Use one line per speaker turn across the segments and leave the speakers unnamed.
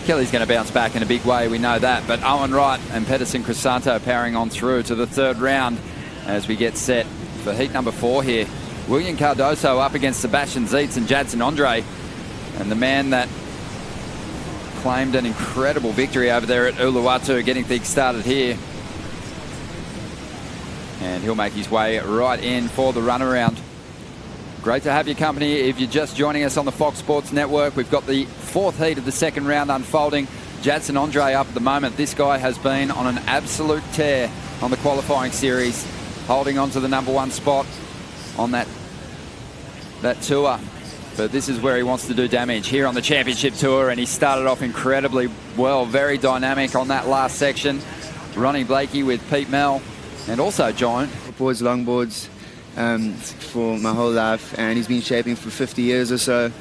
Kelly's going to bounce back in a big way, we know that. But Owen Wright and Pedersen Crisanto powering on through to the third round as we get set for heat number 4 here. Willian Cardoso up against Sebastian Zietz and Jadson Andre. And the man that claimed an incredible victory over there at Uluwatu, getting things started here. And he'll make his way right in for the runaround. Great to have your company. If you're just joining us on the Fox Sports Network, we've got the 4th heat of the second round unfolding. Jadson Andre up at the moment. This guy has been on an absolute tear on the qualifying series, holding on to the #1 spot on that tour. But this is where he wants to do damage here on the championship tour, and he started off incredibly well, very dynamic on that last section. Ronnie Blakey with Pete Mel, and also joined
boards, longboards for my whole life, and he's been shaping for 50 years or so.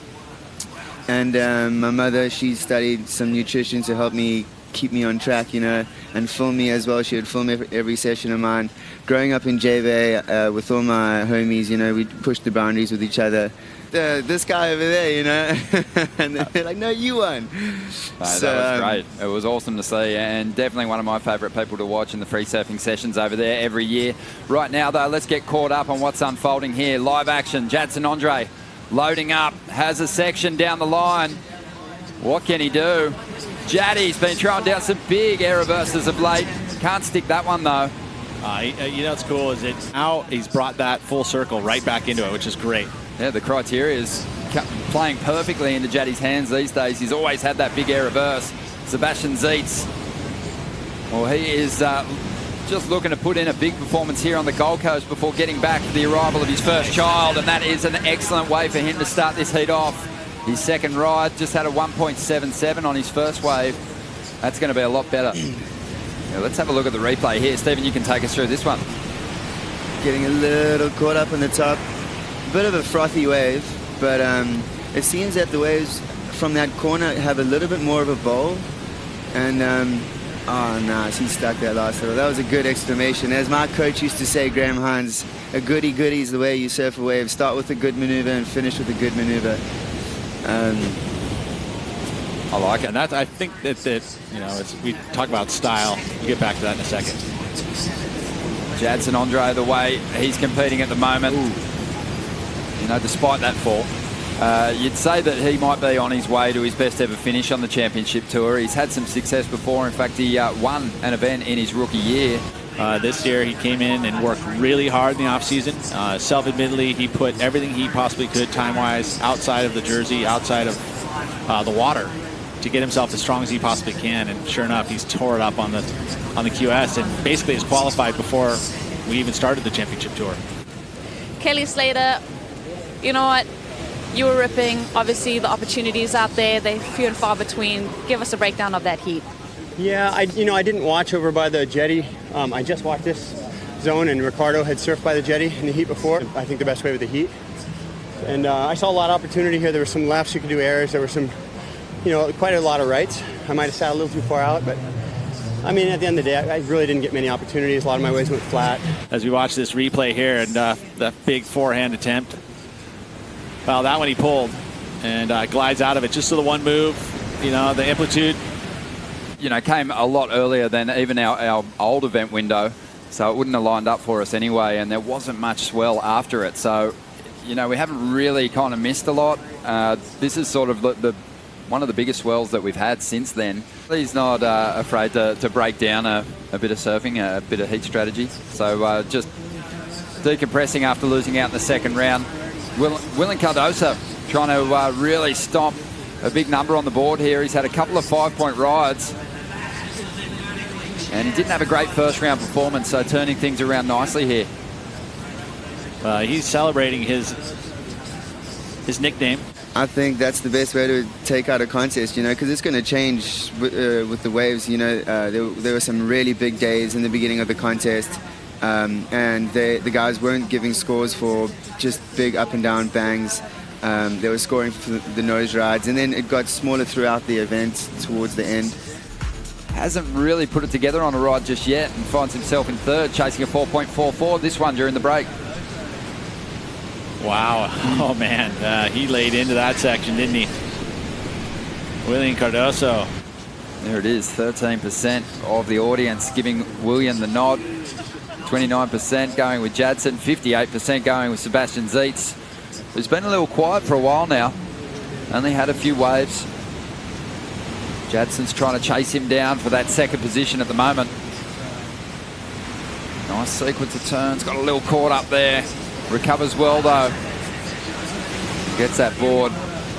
And my mother, she studied some nutrition to help me keep me on track, you know, and film me as well. She would film every session of mine. Growing up in JV with all my homies, you know, we'd push the boundaries with each other. This guy over there, you know, and they're like, no, you won.
So, that was great. It was awesome to see, and definitely one of my favourite people to watch in the free surfing sessions over there every year. Right now, though, let's get caught up on what's unfolding here. Live action. Jadson Andre loading up, has a section down the line. What can he do? Jaddy's been throwing down some big air reverses of late. Can't stick that one, though.
You know what's cool is that now he's brought that full circle right back into it, which is great.
Yeah, the criteria is playing perfectly into Jaddy's hands these days. He's always had that big air reverse. Sebastian Zietz, well, he is just looking to put in a big performance here on the Gold Coast before getting back for the arrival of his first child, and that is an excellent way for him to start this heat off. His second ride just had a 1.77 on his first wave. That's going to be a lot better. Yeah, let's have a look at the replay here. Stephen, you can take us through this one.
Getting a little caught up on the top. Bit of a frothy wave, but it seems that the waves from that corner have a little bit more of a bowl. And oh nice, he stuck that last little. That was a good exclamation. As my coach used to say, Graham Hines, a goody goody is the way you surf a wave. Start with a good maneuver and finish with a good maneuver.
I like it, and I think that you know, we talk about style. We'll get back to that in a second.
Jadson Andre, the way he's competing at the moment. Ooh. You know, despite that fall, you'd say that he might be on his way to his best ever finish on the championship tour. He's had some success before. In fact, he won an event in his rookie year.
This year, he came in and worked really hard in the off-season. Self-admittedly, he put everything he possibly could time-wise outside of the jersey, outside of the water, to get himself as strong as he possibly can. And sure enough, he's tore it up on the QS and basically is qualified before we even started the championship tour.
Kelly Slater, you know what? You were ripping. Obviously, the opportunities out there, they're few and far between. Give us a breakdown of that heat.
Yeah, I didn't watch over by the jetty. I just watched this zone, and Ricardo had surfed by the jetty in the heat before. I think the best way with the heat. And I saw a lot of opportunity here. There were some lefts you could do airs. There were some, you know, quite a lot of rights. I might have sat a little too far out, but I mean, at the end of the day, I really didn't get many opportunities. A lot of my waves went flat.
As we watch this replay here, and that big forehand attempt, well, that one he pulled and glides out of it just to the one move. You know, the amplitude,
you know, came a lot earlier than even our old event window, so it wouldn't have lined up for us anyway, and there wasn't much swell after it. So, you know, we haven't really kind of missed a lot. This is sort of one of the biggest swells that we've had since then. He's not afraid to break down a bit of surfing, a bit of heat strategy. So just decompressing after losing out in the second round. Willian Cardoso trying to really stomp a big number on the board here. He's had a couple of 5-point rides, and he didn't have a great first round performance, so turning things around nicely here.
He's celebrating his nickname.
I think that's the best way to take out a contest, you know, because it's going to change with the waves. You know, there were some really big days in the beginning of the contest, and the guys weren't giving scores for just big up and down bangs. They were scoring for the nose rides, and then it got smaller throughout the event towards the end.
Hasn't really put it together on a ride just yet, and finds himself in third, chasing a 4.44 this one during the break.
Wow. Oh, man. He laid into that section, didn't he? Willian Cardoso.
There it is, 13% of the audience giving Willian the nod. 29% going with Jadson, 58% going with Sebastian Zietz, who's been a little quiet for a while now. Only had a few waves. Jadson's trying to chase him down for that second position at the moment. Nice sequence of turns, got a little caught up there. Recovers well though. Gets that board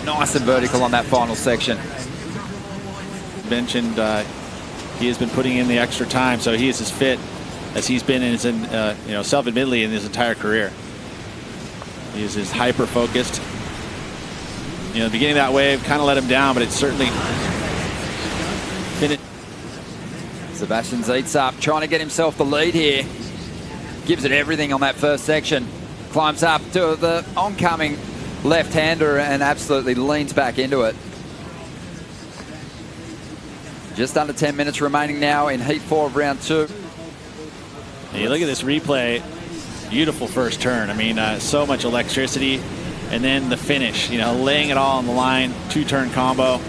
nice and vertical on that final section.
Mentioned he has been putting in the extra time, so he is as fit as he's been in his, self-admittedly in his entire career. He is as hyper-focused. The beginning of that wave kind of let him down, but it's certainly finished.
Sebastian Zietz up, trying to get himself the lead here. Gives it everything on that first section. Climbs up to the oncoming left-hander and absolutely leans back into it. Just under 10 minutes remaining now in Heat 4 of round 2.
And you look at this replay, beautiful first turn. I mean, so much electricity. And then the finish, laying it all on the line, 2-turn combo.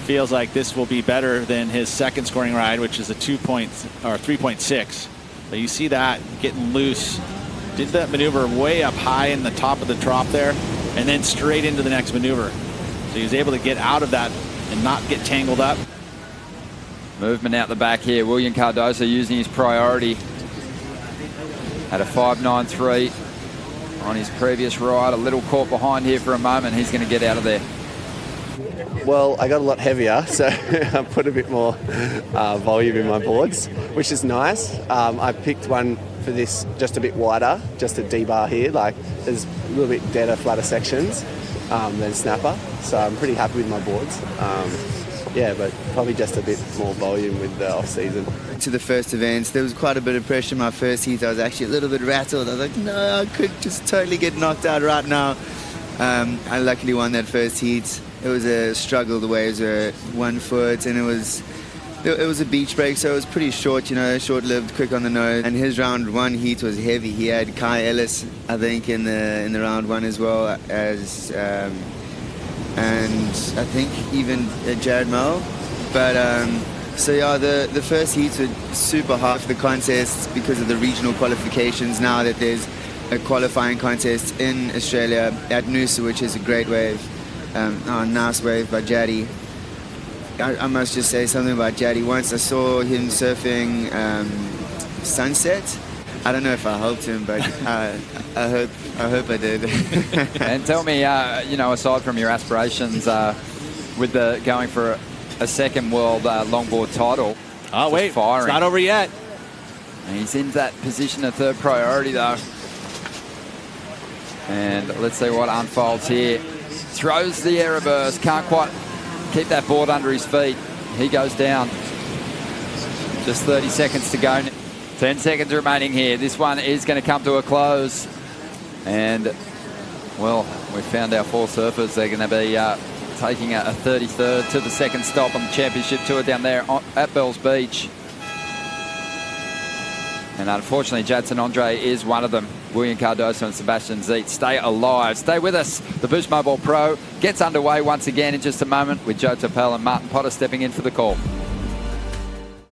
Feels like this will be better than his second scoring ride, which is a 3.6. But you see that getting loose. Did that maneuver way up high in the top of the trough there, and then straight into the next maneuver. So he was able to get out of that and not get tangled up.
Movement out the back here. Willian Cardoso using his priority. Had a 5.93 on his previous ride. A little caught behind here for a moment. He's going to get out of there.
Well, I got a lot heavier, so I put a bit more volume in my boards, which is nice. I picked one for this just a bit wider, just a D-bar here. Like, there's a little bit deader, flatter sections than snapper, so I'm pretty happy with my boards. Yeah, but probably just a bit more volume with the off-season.
To the first events, there was quite a bit of pressure in my first heat. I was actually a little bit rattled. I was like, no, I could just totally get knocked out right now. I luckily won that first heat. It was a struggle. The waves were 1 foot, and it was a beach break, so it was pretty short, short-lived, quick on the nose. And his round 1 heat was heavy. He had Kai Ellis, I think, in the round 1 as well as. And I think even Jared Mel. But so yeah, the first heats were super hard for the contests because of the regional qualifications. Now that there's a qualifying contest in Australia at Noosa, which is a great wave, nice wave by Jaddy. I must just say something about Jaddy. Once I saw him surfing Sunset. I don't know if I helped him, but I hope I did.
And tell me, aside from your aspirations with the going for a second world longboard title.
Oh wait,
firing.
It's not over yet.
And he's in that position of third priority though. And let's see what unfolds here. Throws the error burst, can't quite keep that board under his feet. He goes down. Just 30 seconds to go. 10 seconds remaining here. This one is going to come to a close. And, well, we found our 4 surfers. They're going to be taking a 33rd to the second stop on the championship tour down there at Bells Beach. And unfortunately, Jadson Andre is one of them. Willian Cardoso and Sebastian Zietz. Stay alive. Stay with us. The Boost Mobile Pro gets underway once again in just a moment with Joe Topel and Martin Potter stepping in for the call.